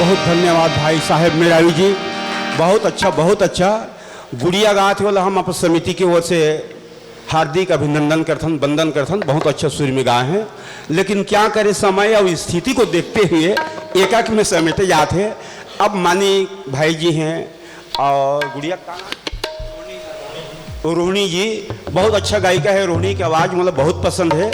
बहुत धन्यवाद भाई साहेब मेरावी जी, बहुत अच्छा बहुत अच्छा। गुड़िया गात वाला हम आप समिति की ओर से हार्दिक अभिनंदन करथन, वंदन करथन। बहुत अच्छा सुर में गाए हैं, लेकिन क्या करे समय और स्थिति को देखते हुए एक में समेटे जाते हैं। अब मानी भाई जी हैं और गुड़िया का रोहिणी जी बहुत अच्छा गायिका है। रोहिणी की आवाज़ मतलब बहुत पसंद है।